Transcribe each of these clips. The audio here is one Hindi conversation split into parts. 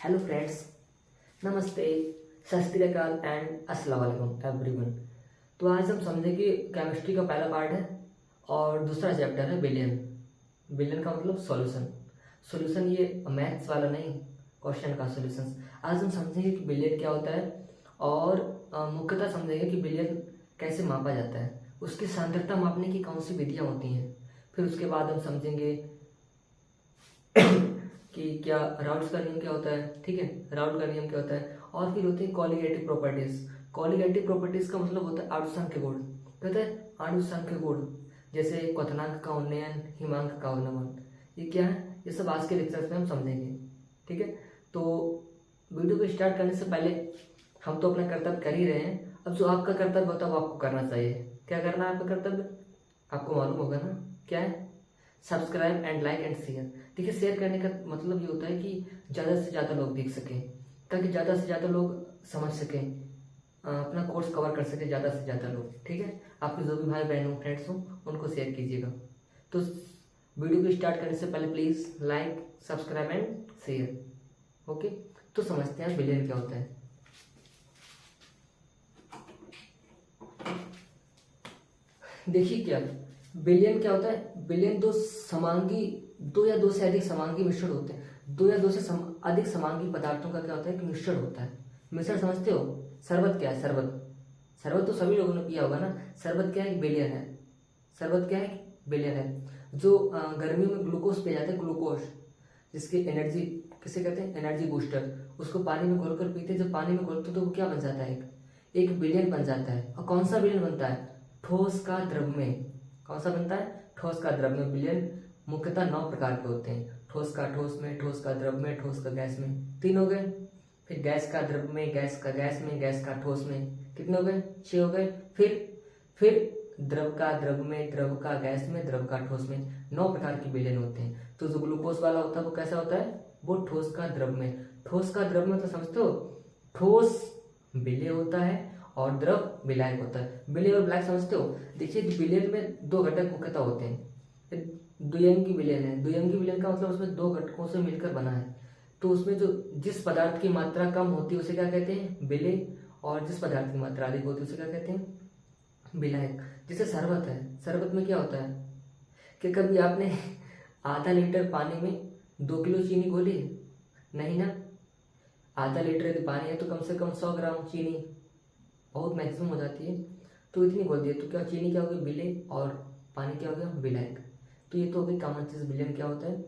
हेलो फ्रेंड्स, नमस्ते, सत श्री अकाल एंड अस्सलाम वालेकुम एवरीवन। तो आज हम समझेंगे केमिस्ट्री का पहला पार्ट है और दूसरा चैप्टर है बिलियन। बिलियन का मतलब सॉल्यूशन। सॉल्यूशन ये मैथ्स वाला नहीं, क्वेश्चन का सॉल्यूशन। आज हम समझेंगे कि बिलियन क्या होता है और मुख्यतः समझेंगे कि बिलियन कैसे मापा जाता है, उसकी सांद्रता मापने की कौन सी विधियाँ होती हैं। फिर उसके बाद हम समझेंगे कि क्या राउल्स का नियम क्या होता है, ठीक है, राउल्ट का नियम क्या होता है। और फिर होती है कॉलिगेटिव प्रॉपर्टीज। कॉलिगेटिव प्रॉपर्टीज का मतलब होता है आनुषंख्य गुण। क्या होता है? आनुषंख्य गुण, जैसे क्वथनांक का उन्नयन, हिमांक का उन्नमन। ये क्या है? ये सब आज के लेक्चर्स में हम समझेंगे, ठीक है। तो वीडियो को स्टार्ट करने से पहले हम तो अपना कर्तव्य कर ही रहे हैं, अब जो आपका कर्तव्य होता है वो आपको करना चाहिए। क्या करना है आपका कर्तव्य? आपको मालूम होगा ना, क्या है? Subscribe and like and share. देखिए, शेयर करने का मतलब ये होता है कि ज़्यादा से ज़्यादा लोग देख सकें, ताकि ज़्यादा से ज़्यादा लोग समझ सकें, अपना कोर्स कवर कर सकें ज़्यादा से ज़्यादा लोग, ठीक है। आपके जो भी भाई बहन हो, फ्रेंड्स हो, उनको शेयर कीजिएगा। तो वीडियो को स्टार्ट करने से पहले please like, subscribe and share, okay. तो समझते हैं बिलियन क्या होता है। देखिए, क्या बिलियन क्या होता है? बिलियन दो या दो से अधिक समांगी मिश्रण होते हैं। दो या दो से अधिक समांगी पदार्थों का क्या होता है कि मिश्रण होता है। मिश्रण समझते हो? शरबत क्या है? शरबत, शरबत तो सभी लोगों ने पिया होगा ना। शरबत क्या है? बिलियन है। शरबत क्या है? बिलियन है। जो गर्मियों में ग्लूकोज पिया जाता है, ग्लूकोज, जिसकी एनर्जी, किसे कहते हैं? Energy booster. उसको पानी में घोलकर पीते हैं। जब पानी में घोलते तो वो क्या बन जाता है? एक बिलियन बन जाता है। और कौन सा बिलियन बनता है? ठोस का द्रव में। कौन सा बनता है? ठोस का द्रव में। बिलियन मुख्यतः 9 प्रकार के होते हैं। ठोस का ठोस में, ठोस का द्रव में, ठोस का गैस में, 3 हो गए। फिर गैस का द्रव में, गैस का गैस में, गैस का ठोस में, कितने हो गए? 6 हो गए। फिर द्रव का द्रव में, द्रव का गैस में, द्रव का ठोस में, 9 प्रकार के बिलियन होते हैं। तो जो ग्लूकोज वाला होता है वो कैसा होता है? वो ठोस का द्रव में। ठोस का द्रव में तो समझते हो, ठोस विलेय होता है और द्रव विलायक होता है। विलेय और विलायक समझते हो? देखिए, विलेय में 2 घटक मुख्यतः होते हैं। द्विअंगी विलयन है। द्विअंगी विलयन का मतलब उसमें 2 घटकों से मिलकर बना है। तो उसमें जो जिस पदार्थ की मात्रा कम होती है उसे क्या कहते हैं? विलेय, और जिस पदार्थ की मात्रा अधिक होती है उसे क्या कहते हैं? विलायक। जैसे शरबत है, शरबत में क्या होता है कि कभी आपने आधा लीटर पानी में 2 किलो चीनी घोली है? नहीं ना। आधा लीटर यदि पानी है तो कम से कम 100 ग्राम चीनी, बहुत मैक्सिमम हो जाती है, तो इतनी घोल दी। तो क्या चीनी क्या हो गई? विलेय, और पानी क्या हो गया? विलायक। तो ये तो हो गई कॉमन चीज। विलयन क्या होता है?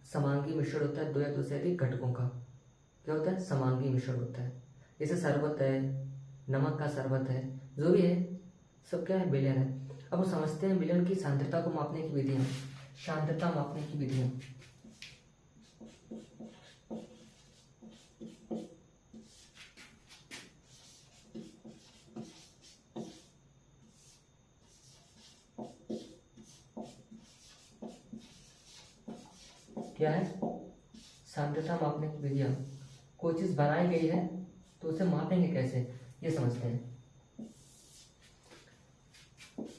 समांगी मिश्रण होता है 2 या 2 से अधिक घटकों का। क्या होता है? समांगी मिश्रण होता है। जैसे शरबत है, नमक का शरबत है, जो भी है सब क्या है? विलयन है। अब हम समझते हैं विलयन की सांद्रता को मापने की विधियां। सांद्रता मापने की विधियां क्या है? सांद्रता मापने की विधियां। कोई चीज बनाई गई है तो उसे मापेंगे कैसे, ये समझते हैं।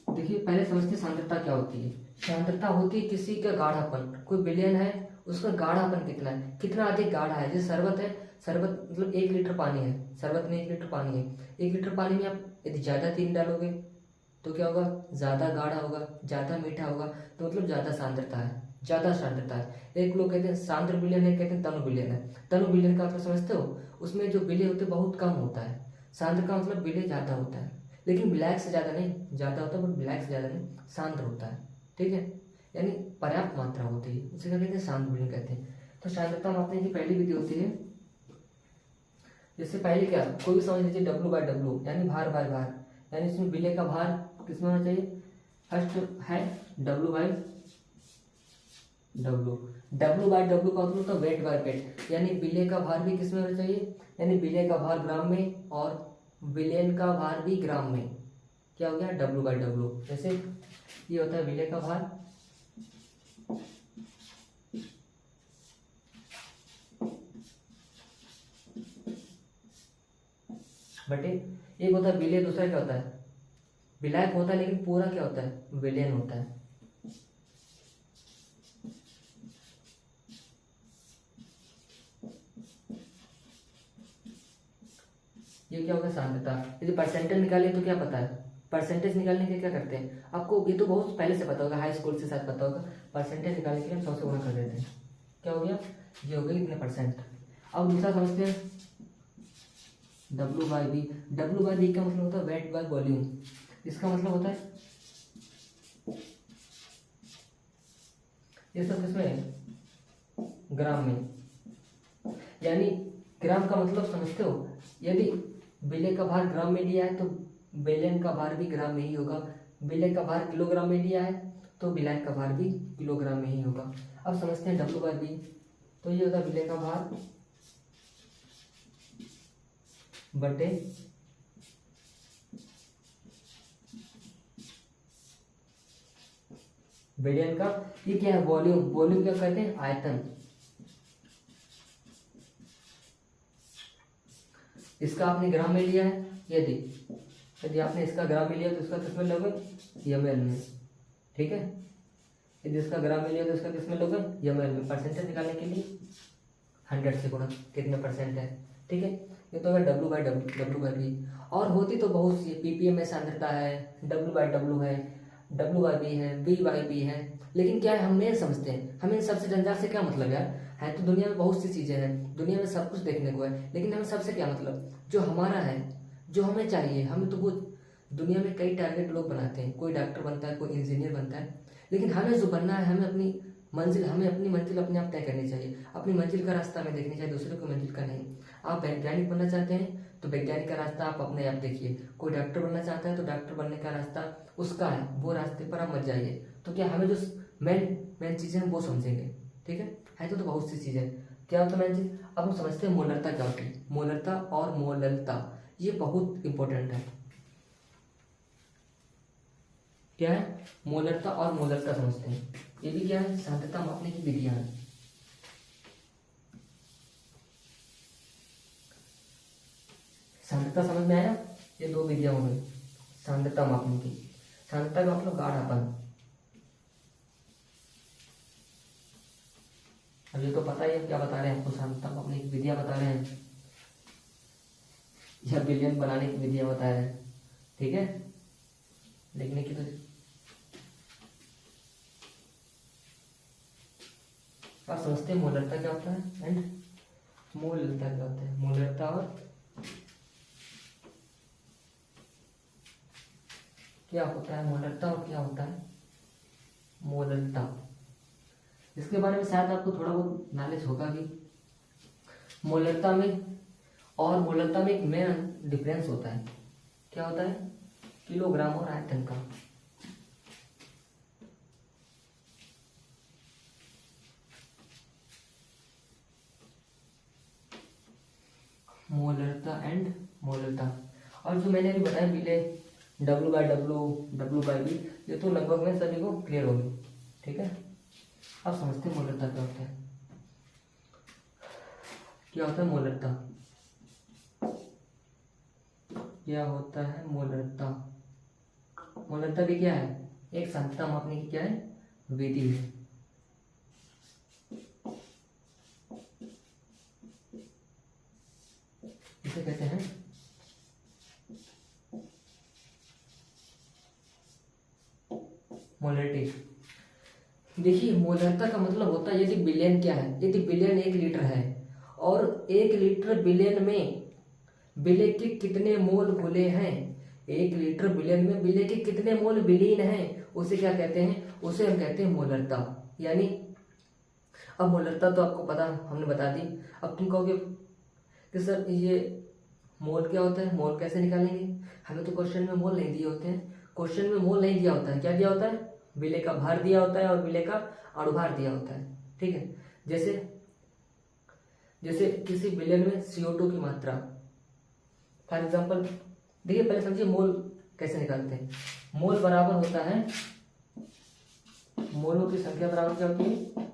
देखिए, पहले समझते हैं सांद्रता क्या होती है। सांद्रता होती है किसी का गाढ़ापन। कोई विलयन है, उसका गाढ़ापन कितना है, कितना अधिक गाढ़ा है। जैसे शरबत है, शरबत मतलब 1 लीटर पानी है, शरबत में 1 लीटर पानी है। 1 लीटर पानी में आप यदि ज्यादा चीनी डालोगे तो क्या होगा? ज्यादा गाढ़ा होगा, ज्यादा मीठा होगा, तो मतलब ज्यादा सांद्रता है, ज्यादा सांद्रता है। एक लोग कहते हैं सांद्र विलयन है, कहते हैं तनु विलयन है। तनु विलयन का मतलब समझते हो? उसमें जो विलय होते हैं बहुत कम होता है। सांद्र का मतलब विलय ज्यादा होता है, लेकिन विलायक से ज्यादा नहीं, ज्यादा होता है बट विलायक से ज्यादा नहीं, सांद्र होता है, ठीक है। यानी पर्याप्त मात्रा होती है, उसे क्या कहते हैं? सांद्र विलयन कहते हैं। तो सांद्रता मापने की पहली विधि होती है, जैसे पहले क्या, कोई भी समझ लीजिए W/W, यानी भार बाय भार, यानी इसमें विलय का भार किसमें होना चाहिए? फर्स्ट है W/W। W/W का मतलब होता है वेट बाय वेट, यानी विलय का भार भी किसमें होना चाहिए? यानी विलय का भार ग्राम में और विलयन का भार भी ग्राम में। क्या हो गया? W/W। जैसे ये होता है विलय का भार, बटे एक होता है विलय, दूसरा क्या होता है? विलायक होता है, लेकिन पूरा क्या होता है? विलयन होता है। ये क्या होगा सांद्रता। यदि परसेंटेज निकाले तो क्या पता है, परसेंटेज निकालने के लिए क्या करते हैं, आपको ये तो बहुत पहले से पता होगा, हाई स्कूल से शायद पता होगा। परसेंटेज निकालने के लिए हम 100 से गुणा कर देते हैं, क्या हो गया, ये हो गया इतने परसेंट। अब दूसरा समझते हैं W/V। W/V का मतलब होता है वेट बाय वॉल्यूम। इसका मतलब होता है, ये सब किसमें है, ग्राम में। यानी ग्राम का मतलब समझते हो, यदि बिलियन का भार ग्राम में लिया है तो बिलियन का भार भी ग्राम में ही होगा। बिलियन का भार किलोग्राम में लिया है तो बिलियन का भार भी किलोग्राम में ही होगा। अब समझते हैं W/V। तो ये होता है बिलियन का भार बटे बिलियन का, ये क्या है, वॉल्यूम। वॉल्यूम क्या कहते हैं, आयतन। इसका आपने ग्राम में लिया है, यदि आपने इसका ग्राम में लिया तो इसका किसमें लोगे, ml में, ठीक है। यदि इसका ग्राम में लिया तो इसका किसमें लोगे, ml में। परसेंटेज निकालने के लिए 100 से गुणा, कितने परसेंट है, ठीक है। ये तो है W/V। और होती तो बहुत सी, ppm में सांद्रता है, W/W है, W/V है, V/V है। लेकिन क्या है, हम नहीं समझते हैं, हमें सबसे जंजाल से क्या मतलब यार, है तो दुनिया में बहुत सी चीज़ें हैं, दुनिया में सब कुछ देखने को है, लेकिन हमें सबसे क्या मतलब, जो हमारा है, जो हमें चाहिए, हमें तो वो दुनिया में कई टारगेट लोग बनाते हैं, कोई डॉक्टर बनता है, कोई इंजीनियर बनता है, लेकिन हमें जो बनना है, हमें अपनी मंजिल अपने आप तय करनी चाहिए। अपनी मंजिल का रास्ता हमें देखनी चाहिए, दूसरे की मंजिल का नहीं। आप वैज्ञानिक बनना चाहते हैं तो वैज्ञानिक का रास्ता आप अपने आप देखिए, कोई डॉक्टर बनना चाहता है तो डॉक्टर बनने का रास्ता उसका है, वो रास्ते पर आप मत जाइए। तो क्या हमें जो मेन चीज़ें हम वो समझेंगे, ठीक है तो बहुत सी चीज़ें। क्या होता है मेन चीज़, अब हम समझते हैं मोलरता क्या होती है। मोलरता और मोललता ये बहुत इंपॉर्टेंट है। क्या है, मोलरता और मोललता समझते हैं, ये भी क्या है, सांद्रता मापने की विधियां हैं। सांद्रता समझ में आया, ये दो विधियां हो गई सांद्रता मापने की। सांद्रता का मतलब गाढ़ापन। अब ये तो पता ही है क्या बता रहे हैं आपको, सांद्रता मापने की विधियां बता रहे हैं या बिलियन बनाने की विधियां बता रहे हैं, ठीक है। लिखने की तो आप समझते हैं मोलरता क्या होता है एंड मोललता क्या होता है। मोलरता और क्या होता है, मोलरता और क्या होता है मोललता, इसके बारे में शायद आपको थोड़ा बहुत नॉलेज होगा भी। मोलरता में और मोललता में एक मेन डिफरेंस होता है, क्या होता है, किलोग्राम और आयतन का। मोलरता एंड मोललता। और जो मैंने अभी बताया पीले W/W, ये तो लगभग में सभी को क्लियर होगी, ठीक है। अब समझते हैं मोलरता क्या होता है। क्या होता है मोलरता, क्या होता है मोलरता। मोलरता भी क्या है, एक सांद्रता मापने की क्या है, विधि है। इसे कहते हैं मोलरिटी। देखिए मोलरता का मतलब होता है, यदि बिलियन क्या है, यदि बिलियन 1 लीटर है और 1 लीटर बिलियन में विलय के कितने मोल घुले हैं, 1 लीटर बिलियन में विलय के कितने मोल विलीन हैं, उसे क्या कहते हैं, उसे हम कहते हैं मोलरता। यानी अब मोलरता तो आपको पता, हमने बता दी। अब तुम कहोगे कि सर ये मोल क्या होता है, मोल कैसे निकालेंगे, हमें तो क्वेश्चन में मोल नहीं दिए होते हैं। क्वेश्चन में मोल नहीं दिया होता है, क्या दिया होता है, विलय का भार दिया होता है और विलय का अणुभार दिया होता है, ठीक है। जैसे किसी विलयन में CO2 की मात्रा, फॉर एग्जाम्पल देखिए, पहले समझिए मोल कैसे निकालते हैं। मोल बराबर होता है, मोलों की संख्या बराबर क्या होती है,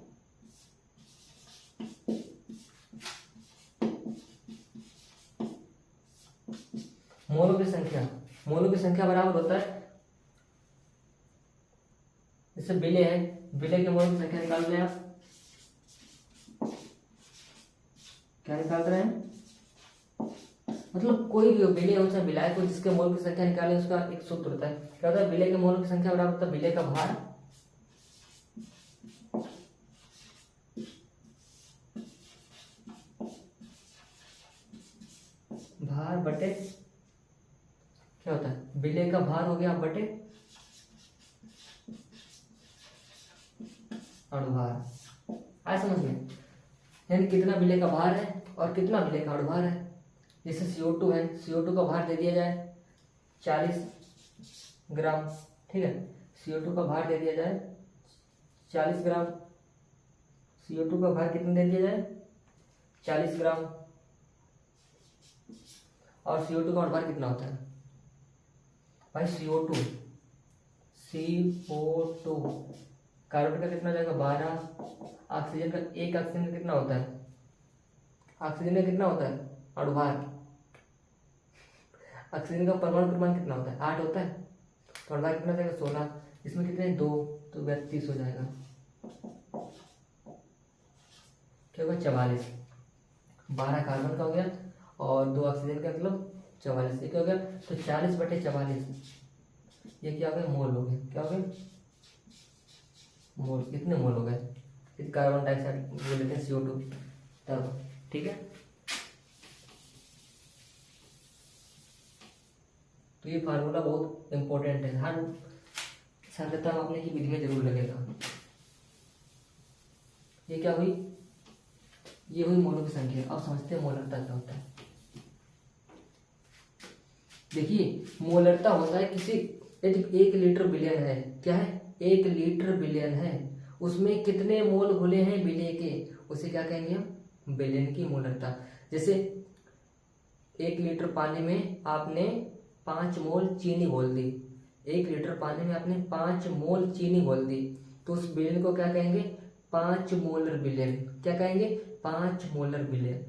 मोलों की संख्या बराबर होता है, जैसे विलय है, विलय के मोलों की संख्या निकाल रहे हैं आप, क्या निकाल रहे हैं, मतलब कोई भी हो, विलेय हो चाहे विलायक हो, जिसके मोल की संख्या निकाले उसका एक सूत्र होता है। क्या होता है? विलेय के मोल की संख्या बराबर होता है विलेय का भार बटे, क्या होता है? विलेय का भार हो गया बटे अणुभार। आया समझ में? यानी कितना विलेय का भार है और कितना विलेय का अणुभार है। जैसे CO2 है, CO2 का भार दे दिया जाए 40 ग्राम, ठीक है। CO2 का भार दे दिया जाए 40 ग्राम। CO2 का भार कितना दे दिया जाए? 40 ग्राम। और CO2 का अणुभार कितना होता है भाई? CO2 कार्बन का कितना जाएगा? 12। ऑक्सीजन का, एक ऑक्सीजन का कितना होता है? ऑक्सीजन का कितना होता है अणुभार? ऑक्सीजन का परमाणु क्रमांक कितना होता है? 8 होता है। तो अणुभार कितना जाएगा? 16। इसमें कितने? 2, तो 32 हो जाएगा। क्या होगा? 44। 12 कार्बन का हो गया और 2 ऑक्सीजन का, मतलब 44। ये क्या हो गया? तो 40 बटे 44, ये क्या हो गया? मोल हो गया। क्या हो गया? मोल। कितने मोल हो गए? फिर कार्बन डाइऑक्साइड वो लेते हैं CO2 तब, ठीक है। तो ये फार्मूला बहुत इंपॉर्टेंट है, हर सांद्रता मापने की विधि में जरूर लगेगा। ये क्या हुई? ये हुई मोलों की संख्या। अब समझते हैं मोलरता क्या होता है। देखिए, मोलरता होता है किसी, यदि 1 लीटर विलयन है, क्या है? 1 लीटर विलयन है, उसमें कितने मोल घुले हैं विलेय के, उसे क्या कहेंगे हम? विलयन की मोलरता। जैसे 1 लीटर पानी में आपने 5 मोल चीनी घोल दी, 1 लीटर पानी में आपने 5 मोल चीनी घोल दी, तो उस विलयन को क्या कहेंगे? 5 मोलर विलयन। क्या कहेंगे? 5 मोलर विलयन।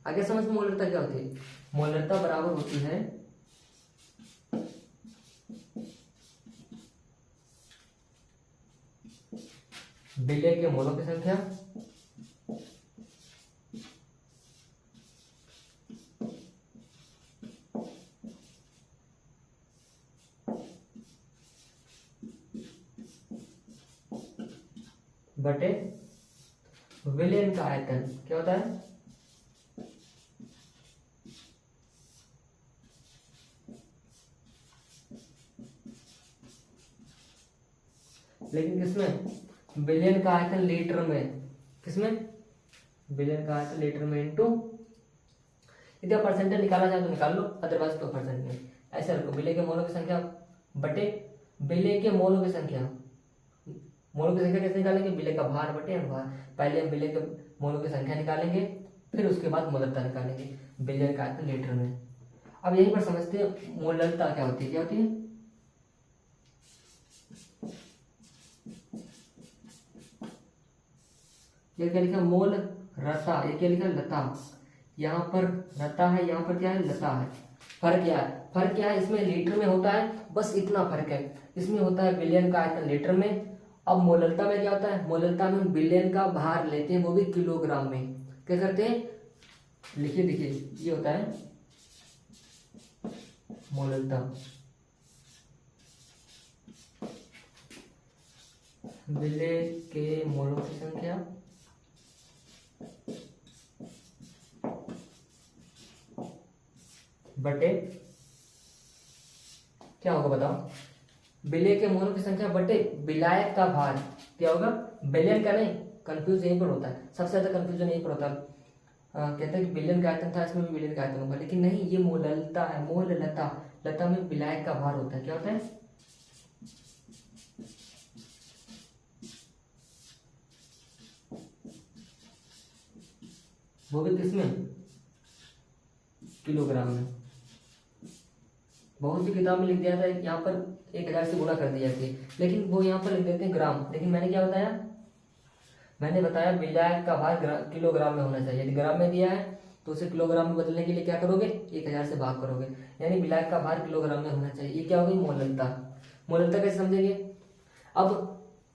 आगे समझ में मोलरता क्या होती है? मोलरता बराबर होती है विलेय के मोलों की संख्या बटे विलयन का आयतन। क्या होता है? लेकिन किसमें? विलयन का आयतन लीटर में। किसमें? विलयन का आयतन लीटर में इंटू, यदि आप परसेंटेज निकाला जाए तो निकाल लो, अदरवाइज तो परसेंट नहीं। ऐसे रखो, विलेय के मोलों की संख्या बटे विलेय के मोलों की संख्या। मोलों की संख्या कैसे निकालेंगे? विलेय का भार बटे अणुभार। पहले हम विलेय के मोलों की संख्या निकालेंगे, फिर उसके बाद मोलरता निकालेंगे। विलयन का आयतन लीटर में। अब यहीं पर समझते हैं मोलरता क्या होती है। क्या होती है? ये क्या लिखा? मोल रसा। ये क्या लिखा? लता। यहाँ पर रता है, यहाँ पर क्या है? लता है। फर्क क्या है? फर्क क्या है? इसमें लीटर में होता है, बस इतना फर्क है। इसमें होता है विलयन का आयतन लीटर में। अब मोलरता में क्या होता है? मोलरता में हम विलयन का भार लेते हैं, वो भी किलोग्राम में। क्या करते हैं? लिखिए, देखिए, ये होता है मोलरता। विलेय के मोलों की संख्या बटे, क्या होगा बताओ? विलेय के मोलों की संख्या बटे विलायक का भार। क्या होगा? विलयन का नहीं, कंफ्यूज यहीं पर होता है, सबसे ज्यादा कंफ्यूजन यहीं पर होता है। कहते हैं कि विलयन का आयतन था, इसमें भी विलयन का आयतन होगा, लेकिन नहीं, ये मोललता है। मोल लता, लता में विलायक का भार होता है। क्या होता है? वो भी किसमें? किलोग्राम में। बहुत सी किताब में लिख दिया था यहाँ पर 1000 से गुणा कर दी जाती है, लेकिन वो यहाँ पर लिख देते हैं ग्राम। लेकिन मैंने क्या बताया? मैंने बताया विलायक का भार किलोग्राम में होना चाहिए। यदि ग्राम में दिया है तो उसे किलोग्राम में बदलने के लिए क्या करोगे? 1000 से भाग करोगे, यानी विलायक का भार किलोग्राम में होना चाहिए। ये क्या होगी? मोललता। मोललता कैसे समझेंगे? अब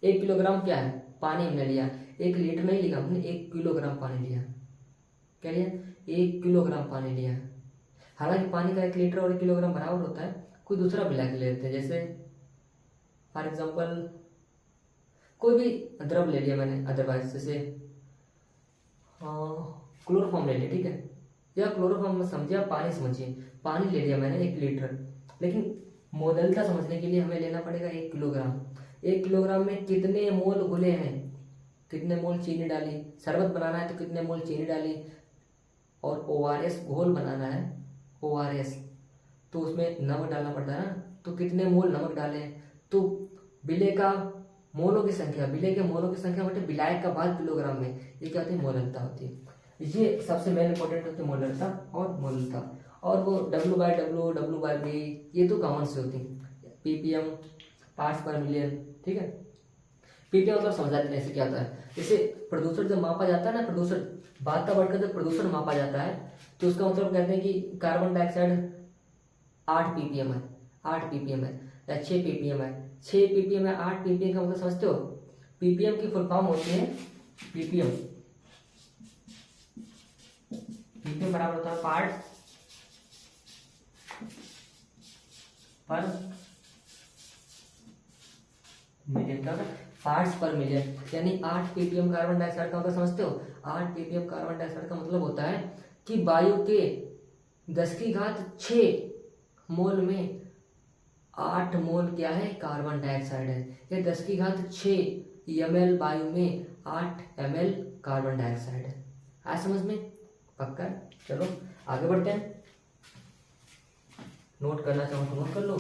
1 किलोग्राम क्या है? पानी हमने लिया। 1 लीटर नहीं लिया हमने, 1 किलोग्राम पानी लिया। क्या लिया? 1 किलोग्राम पानी लिया। हालांकि पानी का 1 लीटर और 1 किलोग्राम बराबर होता है, कोई दूसरा विलायक ले लेते हैं। जैसे फॉर एग्जाम्पल कोई भी द्रव ले लिया मैंने, अदरवाइज जैसे क्लोरोफॉर्म ले लिया, ठीक है, या क्लोरोफॉर्म में समझिए, आप पानी समझिए, पानी ले लिया मैंने 1 लीटर, लेकिन मोललता समझने के लिए हमें लेना पड़ेगा 1 किलोग्राम। 1 किलोग्राम में कितने मोल घुले हैं, कितने मोल चीनी डाली, शरबत बनाना है तो कितने मोल चीनी डाली, और ORS घोल बनाना है, ORS तो उसमें नमक डालना पड़ता है ना, तो कितने मोल नमक डाले, तो विलेय का मोलों की संख्या, विलेय के मोलों की संख्या बटे विलायक का भाग किलोग्राम में, ये क्या होती है, मोललता होती है। ये सबसे मेन इंपॉर्टेंट होती है मोललता और मोललता। और वो W/W, W/V ये तो कॉमन से होती है। ppm पार्ट्स पर मिलियन, ठीक है। ppm मतलब समझ आते हैं ऐसे क्या होता है, जैसे प्रदूषण जब मापा जाता है ना, प्रदूषण बात का बढ़कर जब प्रदूषण मापा जाता है तो उसका मतलब कहते हैं कि कार्बन डाइऑक्साइड 8 ppm है, 8 ppm है या 6 ppm है, 6 ppm है, 8 ppm का मतलब समझते हो, ppm की फुल फॉर्म होती है ppm, ppm बराबर होता है पार्ट्स पर मिलियन, क्या होता है, पार्ट्स पर मिलियन, यानी 8 ppm कार्बन डाइऑक्साइड का मतलब समझते हो, 8 ppm कार्बन डाइऑक्साइड का मतलब होता है कि वायु के 10⁶ मोल में 8 मोल क्या है, कार्बन डाइऑक्साइड है, या 10⁶ ml वायु में 8 ml कार्बन डाइऑक्साइड है। आज समझ में पक्का है। चलो आगे बढ़ते हैं, नोट करना चाहो तो नोट कर लो,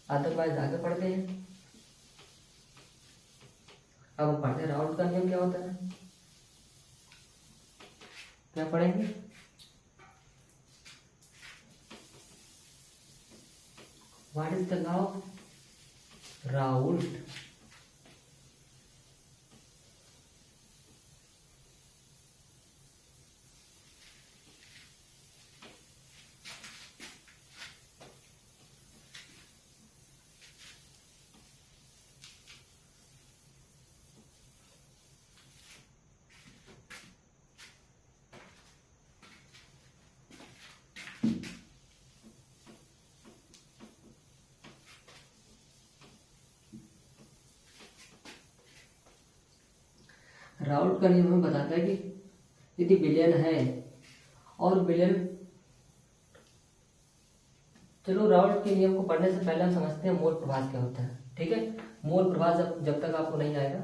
अदरवाइज आगे पढ़ते हैं। अब हम पढ़ते हैं राउल्ट का नियम क्या होता है, क्या पढ़ेंगे, what is the law of Raoult. Raoult का नियम हमें बताता है कि यदि विलयन है और विलयन, चलो राउल्ट के नियम को पढ़ने से पहले हम समझते हैं मोल प्रभाव क्या होता है, ठीक है। मोल प्रभाव जब तक आपको नहीं आएगा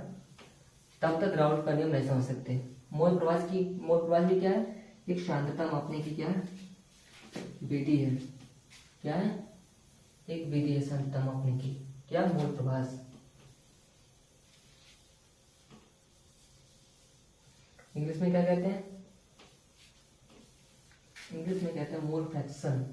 तब तक राउल्ट का नियम नहीं समझ सकते। मोल प्रभाव की क्या है, एक सांद्रता मापने की क्या है, विधि है, क्या है, एक विधि है सांद्रता मापने की, क्या, मोल प्रभाव। इंग्लिश में क्या कहते हैं, इंग्लिश में कहते हैं मोल फ्रैक्शन।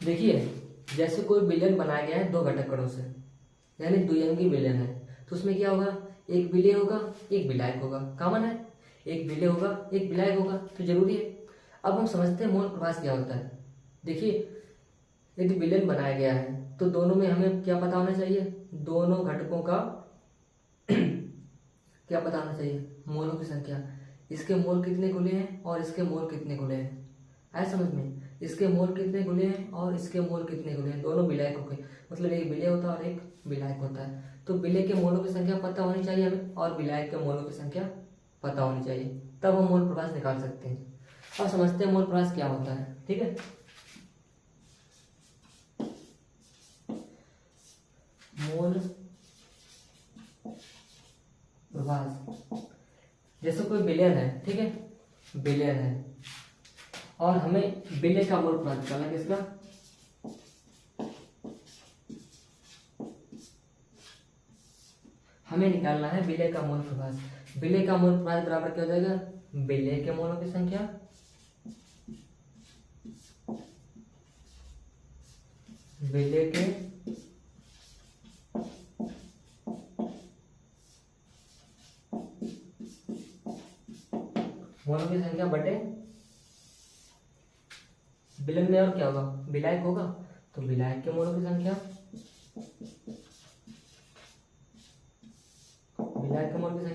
देखिए जैसे कोई विलयन बनाया गया है 2 घटक कणों से, यानी द्विअंगी विलयन है, तो उसमें क्या होगा, एक विलेय होगा एक विलायक होगा, कॉमन है, एक विलेय होगा एक विलायक होगा, तो जरूरी है। अब हम समझते हैं मोल प्रभाव क्या होता है। देखिए यदि विलयन बनाया गया है तो दोनों में हमें क्या पता होना चाहिए, दोनों घटकों का क्या पता होना चाहिए, मोलों की संख्या, इसके मोल कितने गुले हैं और इसके मोल कितने गुले हैं, आए समझ में, इसके मोल कितने गुले हैं और इसके मोल कितने गुले हैं, दोनों विलायकों के, मतलब एक विलेय होता है और एक विलायक होता है, तो विलेय के मोलों की संख्या पता होनी चाहिए हमें और विलायक के मोलों की संख्या पता होनी चाहिए, तब हम मोल प्रभाव निकाल सकते हैं। अब समझते हैं मोल प्रभाव क्या होता है, ठीक है। मोल प्रभाव, जैसे कोई विलयन है, ठीक है, विलयन है और हमें विलेय का मोल प्रभाव निकालना है, किसका, हमें निकालना है विलेय का मोल प्रभाव। विलेय का मोल प्रभाव बराबर क्या हो जाएगा, विलेय के मोलों की संख्या विलेय के मोलों की संख्या बटे विलयन में और क्या होगा, विलायक होगा, तो विलायक के मोलों की संख्या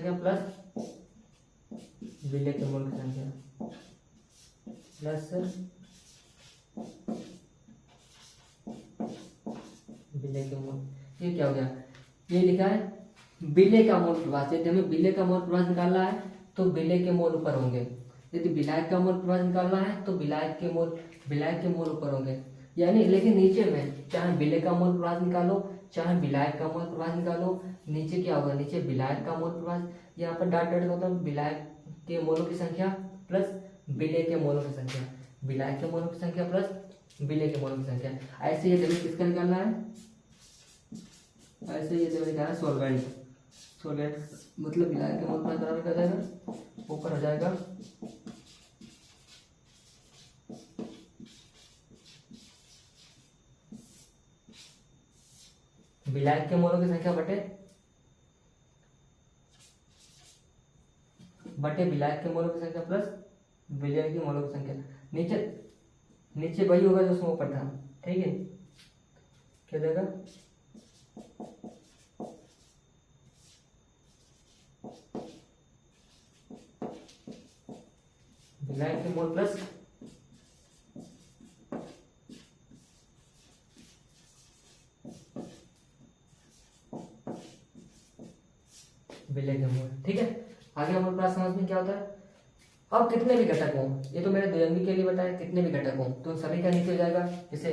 संख्या प्लस विलय के मूल की संख्या प्लस विलय के मूल। ये क्या हो गया, ये लिखा है विलय का मूल प्रभास। यदि हमें विलय का मूल प्रभास निकालना है तो विलय के मूल ऊपर होंगे, यदि विलायक का मूल प्रभास निकालना है तो विलायक के मूल ऊपर होंगे। यानी लेकिन नीचे में चाहे विलय का मूल प्रभास निकालो चाहे विलायक का मूल प्रभास निकालो, नीचे क्या होगा, नीचे विलायक का मूल प्रभास, यहाँ पर डाट डाट होता है विलायक के मूलों की संख्या प्लस विलय के मूलों की संख्या, विलायक के मूलों की संख्या प्लस विलय के मूलों की संख्या। ऐसे ये द्रव्य किसका निकालना है, ऐसे ये द्रव्य निकालना है सॉल्वेंट मतलब विलायक के मूल प्रभास बराबर क्या हो जाएगा, ऊपर हो जाएगा विलायक के मूलों की संख्या बटे विलायक के मूलों की संख्या प्लस विलय के मूलों की संख्या। नीचे वही होगा जो उसमें ऊपर था, ठीक है। क्या देगा, विलायक के मूल प्लस विलय के मूल, ठीक है। आगे हमारे पास समझ में क्या होता है, अब कितने भी घटक हों, ये तो मैंने द्विअंगी के लिए बताया, कितने भी घटक हों तो सभी का नीचे हो जाएगा, जैसे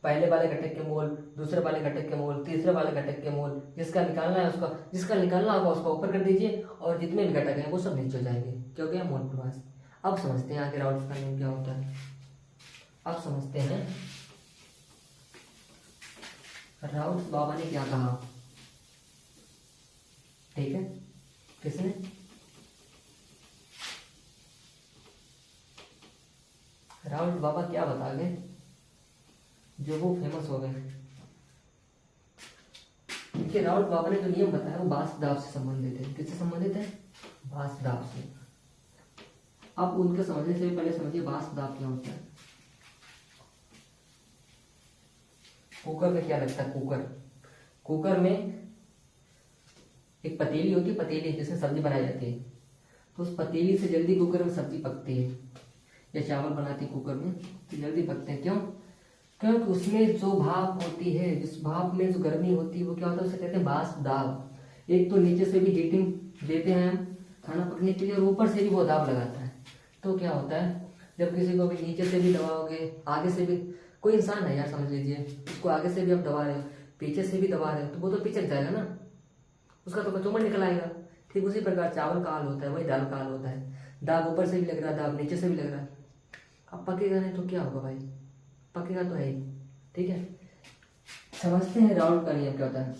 पहले वाले घटक के मूल, दूसरे वाले घटक के मूल, तीसरे वाले घटक के मूल, जिसका निकालना होगा उसका ऊपर कर दीजिए और जितने भी घटक हैं वो सब नीचे हो जाएंगे, क्योंकि हम मूल प्रभास। अब समझते हैं आगे राउल्फ का नियम क्या होता है। अब समझते हैं राउल्फ बाबा ने क्या कहा, ठीक है। किसने, राउल्फ बाबा क्या बता गए जो वो फेमस हो गए। देखिए राउल्फ बाबा ने जो नियम बताया वो बांस दाव से संबंधित है। किससे संबंधित है, बांस दाव से। अब उनके समझने से पहले समझिए बांस दाव क्या होता है। कुकर में क्या लगता है, कुकर में एक पतीली होती है, पतीली जिसमें सब्जी बनाई जाती है, तो उस पतीली से जल्दी कुकर में सब्जी पकती है, या चावल बनाती है कुकर में तो जल्दी पकते हैं। क्यों, क्योंकि उसमें जो भाप होती है, जिस भाप में जो गर्मी होती है वो क्या होता है, उसे कहते हैं बांस दाब। एक तो नीचे से भी हीटिंग देते हैं हम खाना पकने के लिए और ऊपर से भी वो दाब लगाता है। तो क्या होता है, जब किसी को भी नीचे से भी दबाओगे, आगे से भी, कोई इंसान है यार समझ लीजिए, उसको आगे से भी आप दबा रहे हो, पीछे से भी दबा रहे हो, तो वो तो पिचक जाएगा ना, उसका तो कचौमर निकल आएगा। ठीक उसी प्रकार चावल का हाल होता है, वही दाल का हाल होता है। दाब ऊपर से भी लग रहा है, दाब नीचे से भी लग रहा है, अब पकेगा नहीं तो क्या होगा भाई, पकेगा तो है ही, ठीक है। समझते हैं राउल्फ का नियम क्या होता है।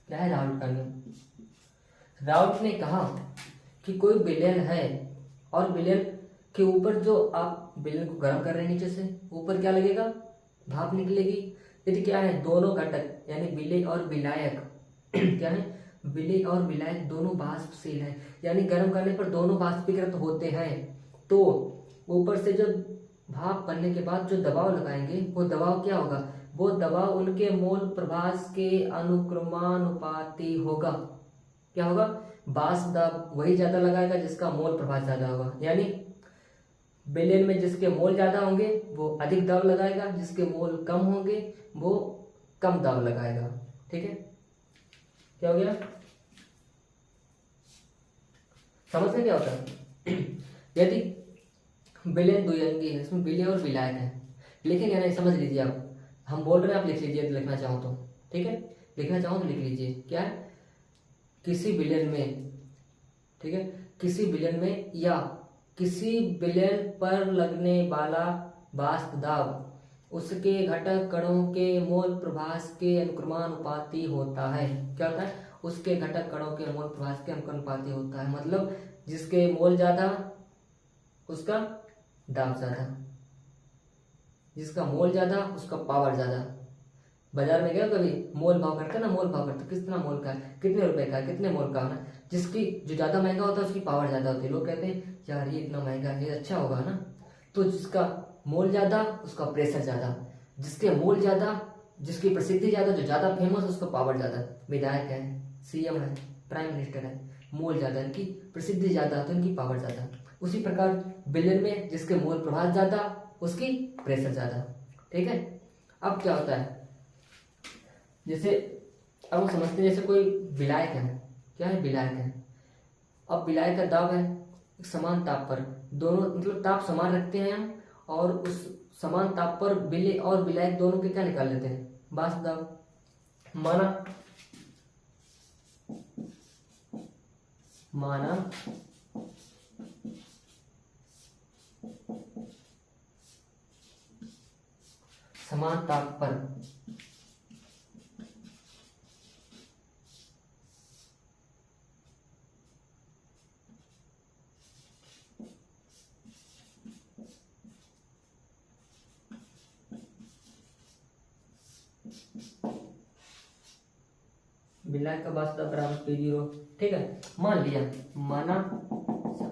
क्या है राउल्फ का नियम, राउल्फ ने कहा कि कोई विलयन है और विलयन के ऊपर जो आप विलयन को गर्म कर रहे हैं नीचे से, ऊपर क्या लगेगा, भाप निकलेगी। यदि क्या है, दोनों घटक यानी विलय और विलायक क्या है, विलय और विलायक दोनों वाष्पशील है, यानी गर्म करने पर दोनों वाष्पीकृत होते हैं। तो ऊपर से जो भाप बनने के बाद जो दबाव लगाएंगे वो दबाव क्या होगा, वो दबाव उनके मोल प्रभास के अनुक्रमानुपाती होगा। क्या होगा, वाष्प दाब वही ज्यादा लगाएगा जिसका मोल प्रभास ज्यादा होगा, यानी विलयन में जिसके मोल ज्यादा होंगे वो अधिक दाब लगाएगा, जिसके मोल कम होंगे वो कम दाब लगाएगा, ठीक है। क्या हो गया, समझ में क्या होता है। यदि विलयन द्विअंगी है, इसमें विलय और विलायक है, लेकिन यानी समझ लीजिए आप, हम बोल रहे हैं आप लिख लीजिए लिखना चाहो तो, ठीक है, लिखना चाहो तो लिख लीजिए। क्या है, किसी विलयन में, ठीक है, किसी विलयन में या किसी विलयन पर लगने वाला वाष्प दाब उसके घटक कणों के मोल प्रभास के अनुक्रमानुपाती होता है। क्या होता है, उसके घटक कणों के मोल प्रभास के अनुक्रमानुपाती होता है, मतलब जिसके मोल ज्यादा उसका दाब ज्यादा, जिसका मोल ज्यादा उसका पावर ज्यादा। बाजार में गए कभी, मोल भाव करते ना, मोल भाव करते कितना मोल का है, कितने रुपए का है, कितने मोल का है ना, जिसकी जो ज्यादा महंगा होता है उसकी पावर ज्यादा होती है। लोग कहते हैं यार ये इतना महंगा है, ये अच्छा होगा ना, तो जिसका मोल ज़्यादा उसका प्रेशर ज़्यादा, जिसके मोल ज़्यादा, जिसकी प्रसिद्धि ज़्यादा, जो ज़्यादा फेमस उसका पावर ज़्यादा। विधायक है, सीएम है, प्राइम मिनिस्टर है, मोल ज़्यादा, इनकी प्रसिद्धि ज़्यादा तो इनकी पावर ज़्यादा। उसी प्रकार बिलियन में जिसके मोल प्रभाव ज़्यादा उसकी प्रेशर ज़्यादा। ठीक है। अब क्या होता है, जैसे अब हम समझते हैं, जैसे कोई विलायक है, क्या है, विलायक है। अब विलायक का दाब है एक समान ताप पर, दोनों मतलब ताप समान रखते हैं हम, और उस समान ताप पर बिल्ली और विलायक दोनों के क्या निकाल लेते हैं, वाष्प दाब। माना समान ताप पर विलायक का वाष्प दाब बराबर P0। ठीक है। मान लिया, माना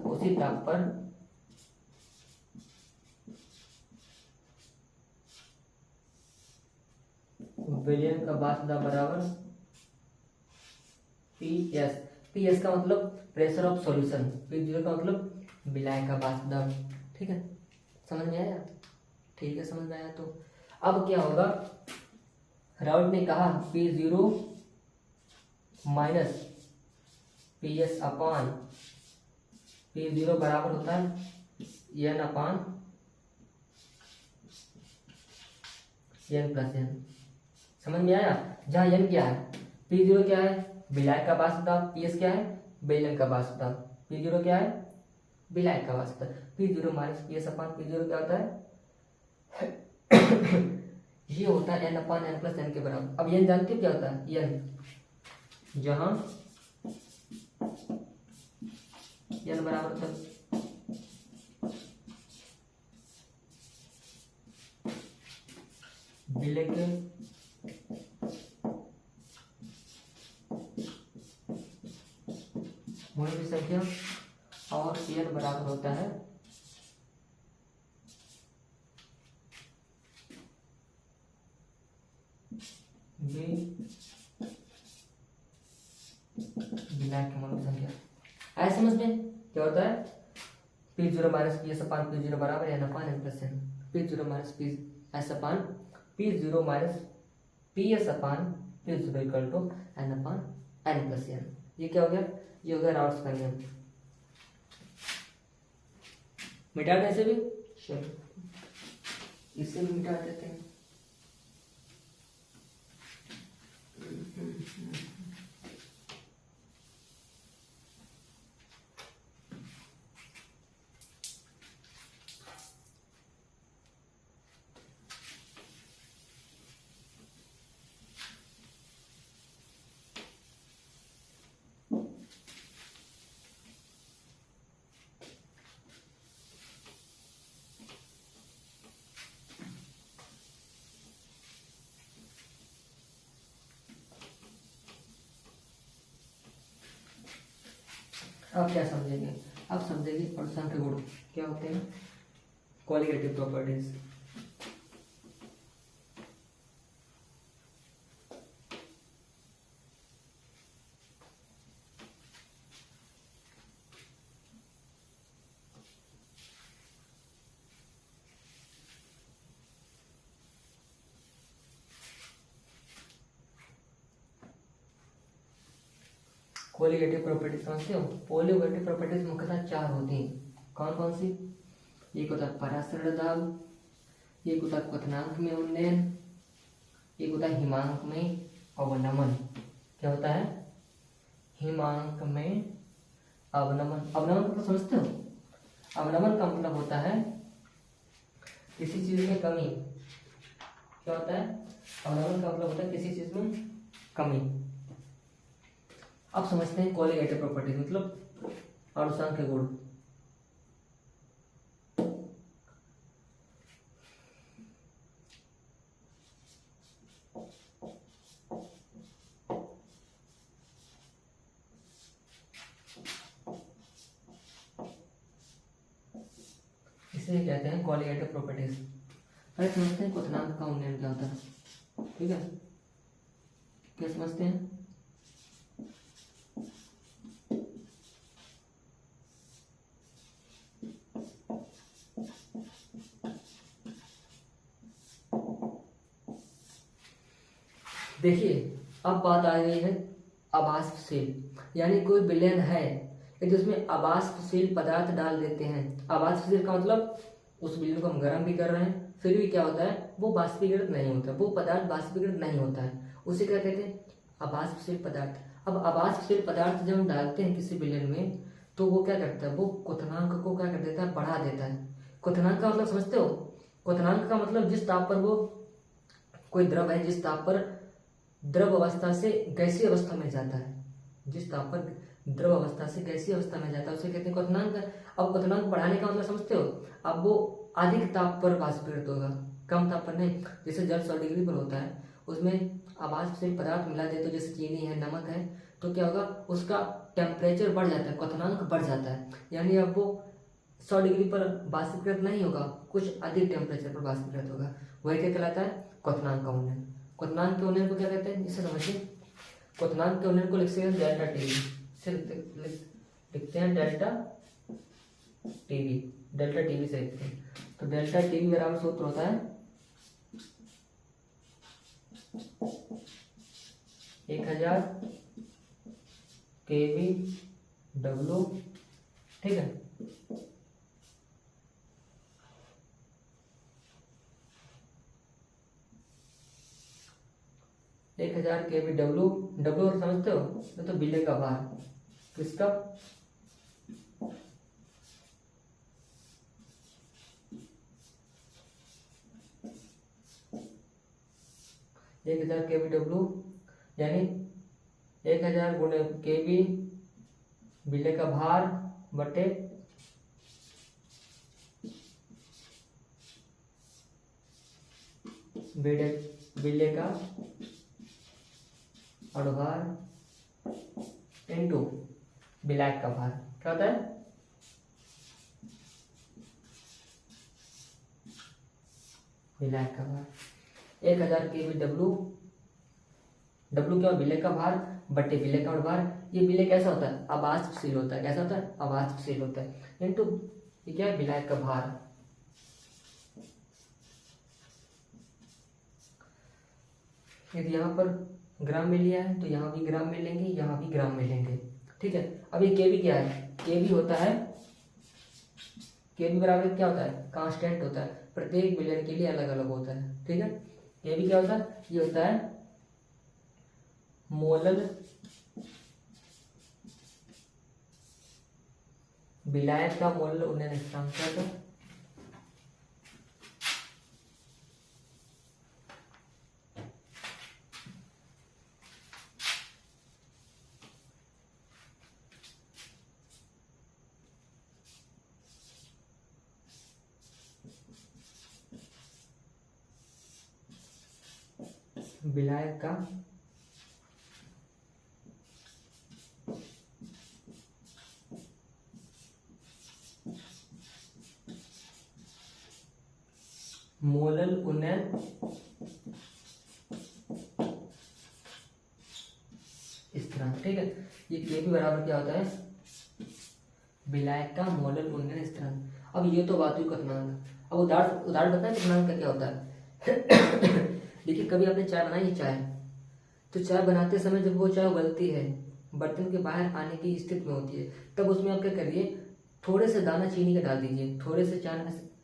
उसी ताप पर विलयन का वाष्प दाब बराबर PS। PS का मतलब प्रेशर ऑफ सॉल्यूशन, P0 का मतलब विलायक का वाष्प दाब। ठीक है, समझ में आया? ठीक है, समझ में आया। तो अब क्या होगा, राउट ने कहा P0 minus PS upon P0 बराबर होता है N upon N plus N। समझ में आया? जहाँ N क्या है, P0 क्या है, विलायक का वाष्प दाब, PS क्या है, बेलन का वाष्प दाब। P0 क्या है, विलायक का वाष्प दाब। P0 minus PS upon P0 क्या होता है ये होता है N upon N plus N के बराबर। अब N जानते हो क्या होता है, N जहाँ N बराबर होता है विलय के मोल की संख्या, और N बराबर होता है विलायक के मोल की संख्या। ऐसे समझ में क्या होता है, P0 minus PS upon P0 बराबर N upon N plus N। P0 minus PS upon P0 minus PS upon P0 equal to N upon N plus N। ये क्या हो गया, ये हो गया राउट्स का नियम। मिटा दें इसे भी, चलो इसे भी मिटा देते हैं। अब क्या समझेंगे, अब समझेंगे प्रदूषण के गुण क्या होते हैं, क्वालिटेटिव प्रॉपर्टीज। कोलिगेटिव प्रॉपर्टीज समझते हो? कोलिगेटिव प्रॉपर्टीज मुख्यतः चार होती हैं। कौन कौन सी? एक होता है परासरण दाब, एक होता है क्वथनांक में उन्नयन, एक होता है हिमांक में अवनमन। क्या होता है? हिमांक में अवनमन। अवनमन मतलब समझते हो? अवनमन का मतलब होता है किसी चीज में कमी। क्या होता है? अवनमन का मतलब होता है किसी चीज में कमी। अब समझते हैं कोलिगेटिव प्रॉपर्टीज मतलब अनुसांख्य के गुण। इसे इसे कहते हैं कॉलिगेटिव प्रॉपर्टीज। पहले समझते हैं क्वथनांक का उन्नयन क्या होता है। ठीक है, क्या समझते हैं? देखिए, अब बात आ गई है आवासशील, यानी कोई विलयन है यदि उसमें आवासशील पदार्थ डाल देते हैं। आवासशील का मतलब उस विलयन को हम गर्म भी कर रहे हैं, फिर भी क्या होता है, वो बाष्पीकृत नहीं होता, वो पदार्थ बाष्पीकृत नहीं होता है, उसे क्या कहते हैं, आवासशील पदार्थ। अब आवासशील पदार्थ जब हम डालते हैं किसी विलयन में, तो वो क्या करता है, वो क्वथनांक को क्या कर देता है, बढ़ा देता है। क्वथनांक का मतलब समझते हो? क्वथनांक का मतलब जिस ताप पर वो कोई द्रव है, जिस ताप पर द्रव अवस्था से गैसीय अवस्था में जाता है, जिस ताप पर द्रव अवस्था से गैसीय अवस्था में जाता है, उसे कहते हैं क्वथनांक। अब क्वथनांक बढ़ाने का मतलब समझते हो? अब वो अधिक ताप पर बाष्पीकृत होगा, कम ताप पर नहीं। जैसे जल 100 डिग्री पर होता है, उसमें आवासशील पदार्थ मिला दे, तो जैसे चीनी है, नमक है, तो क्या होगा, उसका टेम्परेचर बढ़ जाता है, क्वथनांक बढ़ जाता है। यानी अब वो 100 डिग्री पर बाष्पीकृत नहीं होगा, कुछ अधिक टेम्परेचर पर बाष्पीकृत होगा, वही क्या कहलाता है, क्वथनांक का उन्नयन। क्वथनांक के उन्नयन को क्या कहते हैं, इसे समझिए। क्वथनांक के उन्नयन को लिखते हैं डेल्टा टीवी, लिखते हैं डेल्टा टीवी, डेल्टा टीवी से लिखते हैं। तो डेल्टा टीवी बराबर सूत्र होता है 1000 केवी डब्ल्यू। ठीक है, एक 1000 केवी डब्ल्यू। डब्ल्यू और समझते हो, ये तो बिल्ले का भार, किसका, 1000 केवी डब्ल्यू, यानी 1000 गुणे केवी बिल्ले का भार बटे बिल्ले का अणुभार इंटू बिलायक का भार। क्या होता है, बिलायक का भार। 1000 केवी डब्ल्यू, डब्ल्यू क्या, बिल्ले का भार बट्टे बिल्ले का अणुभार। ये बिल्ले कैसा होता है, अवाष्पशील होता है, कैसा होता है, अवाष्पशील होता है, इंटू ये क्या है, बिलायक का भार। यदि यहाँ पर ग्राम में लिया है, तो यहाँ भी ग्राम में लेंगे, यहाँ भी ग्राम में लेंगे। ठीक है, अब ये केवी क्या है, केवी होता है, केवी बराबर क्या होता है, कांस्टेंट होता है, प्रत्येक विलयन के लिए अलग अलग होता है। ठीक है, केवी क्या होता है, ये होता है मोलल विलायक का मोलल उन्नयन स्थिरांक। विलायक का मोलल उन्नयन स्थिरांक। ठीक है, ये केवी बराबर क्या होता है, विलायक का मोलल उन्नयन स्थिरांक। अब ये तो बात हुई क्वथनांक। अब उदाहरण उदाहरण बताएं क्वथनांक का क्या होता है। देखिए, कभी आपने चाय बनाई है, चाय, तो चाय बनाते समय जब वो चाय उबलती है, बर्तन के बाहर आने की स्थिति में होती है, तब उसमें आप क्या करिए, थोड़े से दाना चीनी का डाल दीजिए। थोड़े से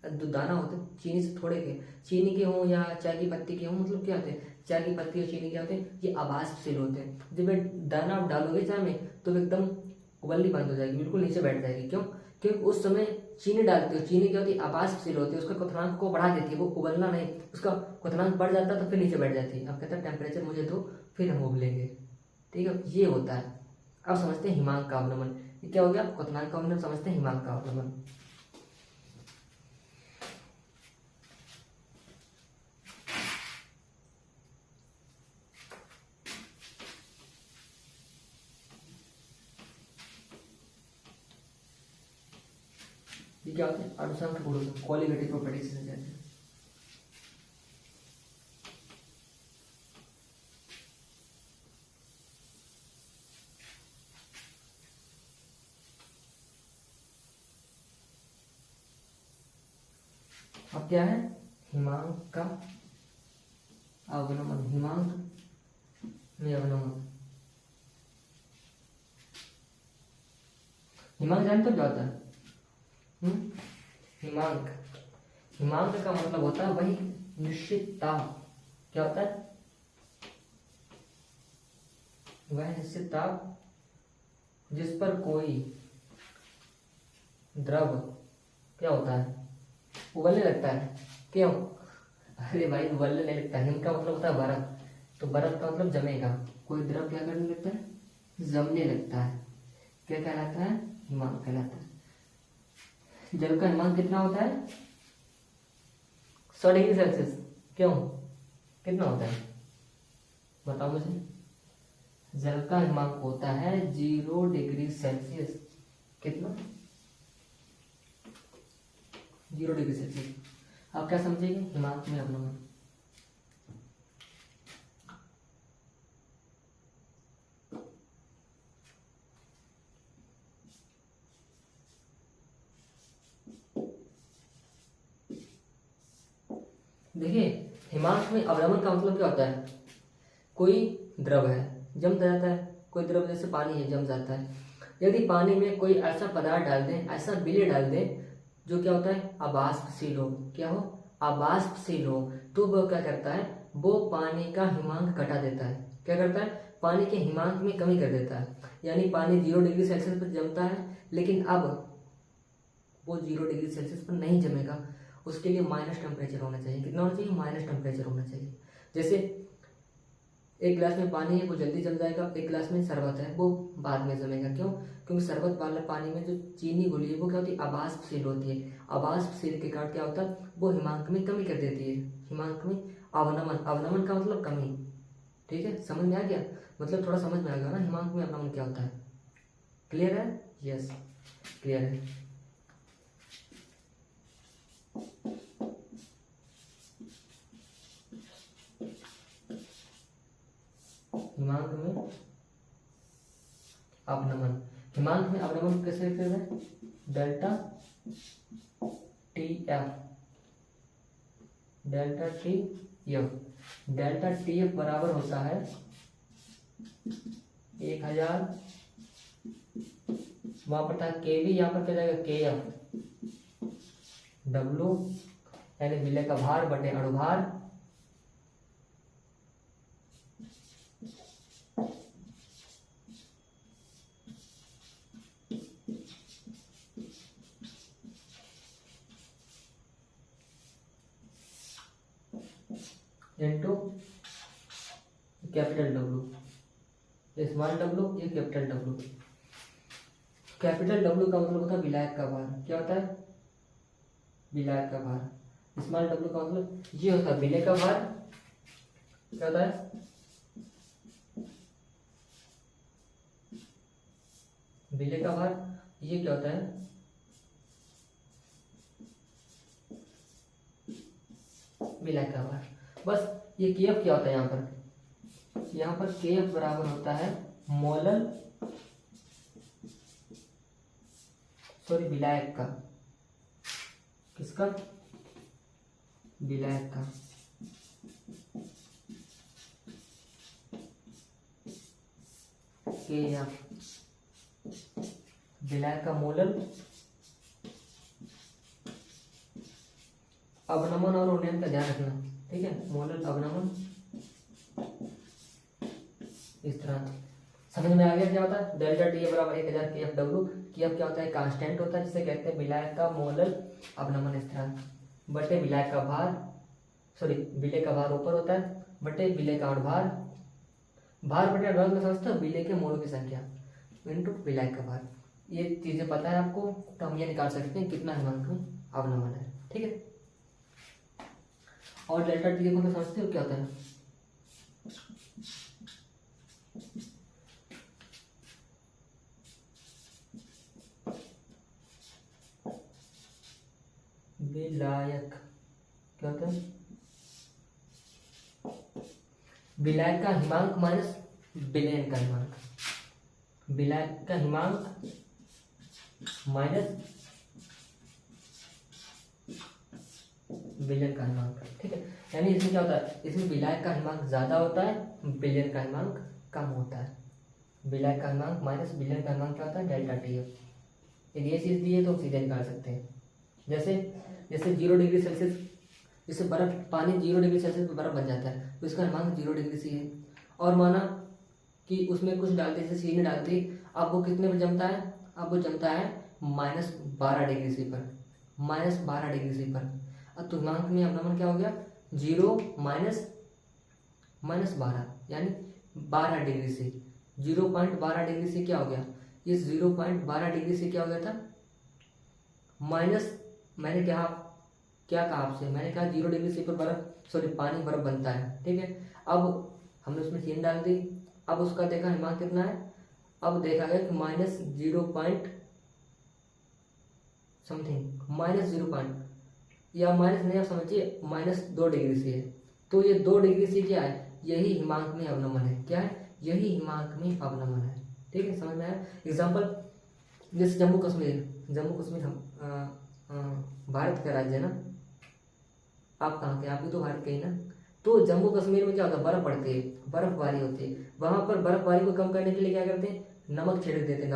जो दाना होते हैं चीनी से थोड़े के, चीनी के हों या चाय की पत्ती के हों, मतलब क्या होते हैं, चाय की पत्ती और चीनी क्या होते हैं, ये आवासशील होते हैं। जब ये दाना आप डालोगे चाय में, तो एकदम उबलनी बंद हो जाएगी, बिल्कुल नीचे बैठ जाएगी। क्यों? क्योंकि उस समय चीनी डालते हो, चीनी क्या होती है, आवासशील होती है, उसका क्वथनांक को बढ़ा देती है, वो उबलना नहीं, उसका क्वथनांक बढ़ जाता है तो फिर नीचे बैठ जाती है। अब कहता है टेम्परेचर मुझे दो, फिर हम उबलेंगे। ठीक है, ये होता है। अब समझते हैं हिमांक का अवनमन। ये क्या हो गया, क्वथनांक का अवनमन, समझते हैं हिमांक का अवनमन। ये क्या होते हैं? आनुषंगिक गुणों, क्वालिटेटिव प्रॉपर्टीज से जाते हैं। अब क्या है? हिमांक का अवनमन, हिमांक में अवनमन। हिमांक जानते हो क्या होता है? हिमांक, हिमांक का मतलब होता है वही निश्चित ताप। क्या होता है? वह निश्चित ताप जिस पर कोई द्रव क्या होता है? उबलने लगता है। क्यों? अरे भाई उबलने नहीं लगता, हिम का मतलब होता है बर्फ, तो बर्फ का मतलब जमेगा। कोई द्रव क्या करने लगता है? जमने लगता है। क्या कहलाता है? हिमांक कहलाता है। जल का हिमांक कितना होता है? 100 डिग्री सेल्सियस। क्यों? कितना होता है बताओ मुझे। जल का हिमांक होता है 0 डिग्री सेल्सियस। कितना? 0 डिग्री सेल्सियस। आप क्या समझेंगे? हिमांक में अवनमन। देखिए, हिमांक में अवनमन का मतलब क्या होता है? कोई द्रव है, जम जाता है। कोई द्रव जैसे पानी है, जम जाता है। यदि पानी में कोई ऐसा पदार्थ डाल दें, ऐसा विलय डाल दें जो क्या होता है? अबाष्पशील हो। क्या हो? अबाष्पशील हो। तो वो क्या करता है? वो पानी का हिमांक घटा देता है। क्या करता है? पानी के हिमांक में कमी कर देता है। यानी पानी 0 डिग्री सेल्सियस पर जमता है, लेकिन अब वो 0 डिग्री सेल्सियस पर नहीं जमेगा। उसके लिए माइनस टेम्परेचर होना चाहिए। कितना होना चाहिए? माइनस टेम्परेचर होना चाहिए। जैसे एक गिलास में पानी है, वो जल्दी जम जाएगा। एक गिलास में शरबत है, वो बाद में जमेगा। क्यों? क्योंकि शरबत वाले पानी में जो चीनी घुली है वो क्या होती है? अबाष्पशील होती है। अबाष्पशील के कारण क्या होता है? वो हिमांक में कमी कर देती है। हिमांक में अवनमन, अवनमन का मतलब कमी। ठीक है, समझ में आ गया? मतलब थोड़ा समझ में आ गया ना हिमांक में अवनमन क्या होता है? क्लियर है? यस, क्लियर है। हिमांक में अवनमन, हिमांक में अवनमन कैसे लिखते हैं? Delta T F, delta T F. Delta T F बराबर होता है 1000, वहां पर था केवी, यहाँ पर क्या जाएगा? के एफ। डब्लू यानी विलय का भार बटे अणुभार, इंटू कैपिटल डब्लू। ये स्मॉल डब्लू, ये कैपिटल डब्लू। कैपिटल डब्लू का मतलब होता है विलायक का भार। क्या होता है? विलायक का भार। स्मॉल डब्लू का मतलब ये होता है विलय का भार। क्या होता है? विलय का भार। ये क्या होता है? विलय का भार। बस ये केएफ क्या होता है? यहाँ पर केएफ बराबर होता है मोलल, सॉरी विलायक का। किसका? विलायक का। केएफ विलायक का मोलल। अवनमन और उन्नयन का ध्यान रखना, ठीक है? मोलल, अवनमन, इस तरह। समझ में आ गया क्या होता है? डेल्टा टी बराबर 1000 के एफ डब्ल्यू। की एफ क्या होता है? कांस्टेंट होता है, जिसे कहते हैं विलायक का मोलल अवनमन स्थिरांक बटे विलायक का भार, सॉरी विलय का भार ऊपर होता है बटे विलय का भार। भार बटे अणुभार में समझते हो? विलय के मोलों की संख्या इंटू विलायक का भार। ये चीजें पता है आपको, तो हम ये निकाल सकते हैं कितना हिमांक में अवनमन है। ठीक है, और डेल्टा टी को तो समझते हो क्या होता है? विलायक क्या होता है? विलायक का हिमांक माइनस विलयन का हिमांक, विलायक का हिमांक माइनस विलयन का हिमांक, ठीक है। यानी इसमें क्या होता है, इसमें विलायक का हिमांक ज्यादा होता है, विलयन का हिमांक कम होता है। विलायक का हिमांक माइनस विलयन का हिमांक क्या होता है? Delta T F. यदि ये चीज दी है तो सीधे निकाल सकते हैं। जैसे 0 डिग्री सेल्सियस, जैसे बर्फ, पानी 0 डिग्री सेल्सियस पे बर्फ बन जाता है तो इसका हिमांक 0 डिग्री सी है। और माना कि उसमें कुछ डालते, जैसे चीनी डालती, अब वो कितने पर जमता है? अब वो जमता है -12 डिग्री सी पर, -12 डिग्री सी पर। अब तो हिमांक में अवनमन क्या हो गया? 0 माइनस 12 यानी 12 डिग्री से, 0.12 डिग्री से क्या हो गया? इस 0.12 डिग्री से क्या हो गया था? माइनस, मैंने क्या कहा आपसे? मैंने कहा 0 डिग्री से पर बर्फ, सॉरी पानी बर्फ बनता है, ठीक है। अब हमने उसमें चीनी डाल दी, अब उसका देखा हिमांक कितना है, अब देखा गया कि माइनस 0 पॉइंट समथिंग, -0 या माइनस नहीं, आप समझिए -2 डिग्री से है। तो ये 2 डिग्री से क्या है? यही हिमांक में अवनमन है। क्या है? यही हिमांक में अवनमन है, ठीक है। समझ में आया? एग्जाम्पल जैसे जम्मू कश्मीर हम भारत का राज्य है ना, आप कहाँ के? आप भी तो भारत के ही ना। तो जम्मू कश्मीर में क्या होता है? बर्फ पड़ती है, बर्फबारी होती है। वहां पर बर्फबारी को कम करने के लिए क्या करते हैं? नमक छिड़क देते हैं,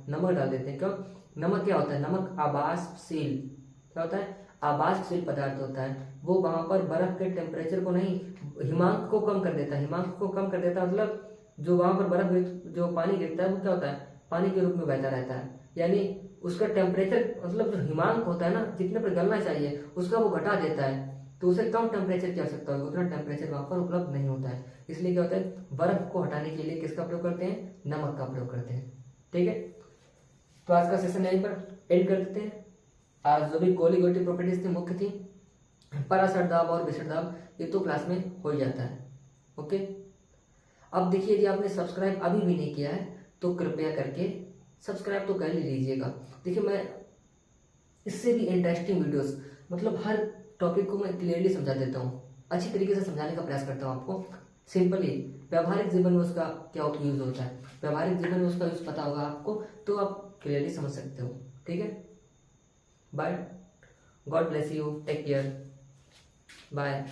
नमक डाल देते हैं। क्यों? नमक क्या होता है? नमक आवासशील, क्या होता है? आवासशील पदार्थ होता है। वो वहां पर बर्फ के टेम्परेचर को नहीं, हिमांक को कम कर देता है। हिमांक को कम कर देता है मतलब जो वहां पर बर्फ जो पानी गिरता है वो क्या होता है? पानी के रूप में बहता रहता है। यानी उसका टेम्परेचर, मतलब जो हिमांक होता है ना, जितने पर गलना चाहिए उसका वो घटा देता है। तो उसे कम टेम्परेचर की आवश्यकता होगी, उतना टेम्परेचर वहां पर उपलब्ध नहीं होता है। इसलिए क्या होता है? बर्फ को हटाने के लिए किसका प्रयोग करते हैं? नमक का प्रयोग करते हैं, ठीक है। तो आज का सेशन यहीं पर एंड कर देते हैं। आज जो भी कोलिगेटिव प्रॉपर्टीज थी मुख्य थी, पराशर दाब और विसर दाब, ये तो क्लास में हो ही जाता है, ओके। अब देखिए, यदि आपने सब्सक्राइब अभी भी नहीं किया है तो कृपया करके सब्सक्राइब तो कर ही लीजिएगा। देखिए, मैं इससे भी इंटरेस्टिंग वीडियोस, मतलब हर टॉपिक को मैं क्लियरली समझा देता हूँ, अच्छी तरीके से समझाने का प्रयास करता हूँ आपको। सिंपली व्यवहारिक जीवन में उसका क्या यूज होता है, व्यवहारिक जीवन में उसका यूज पता होगा आपको तो आप क्लियरली समझ सकते हो, ठीक है। Bye, god bless you, take care, bye.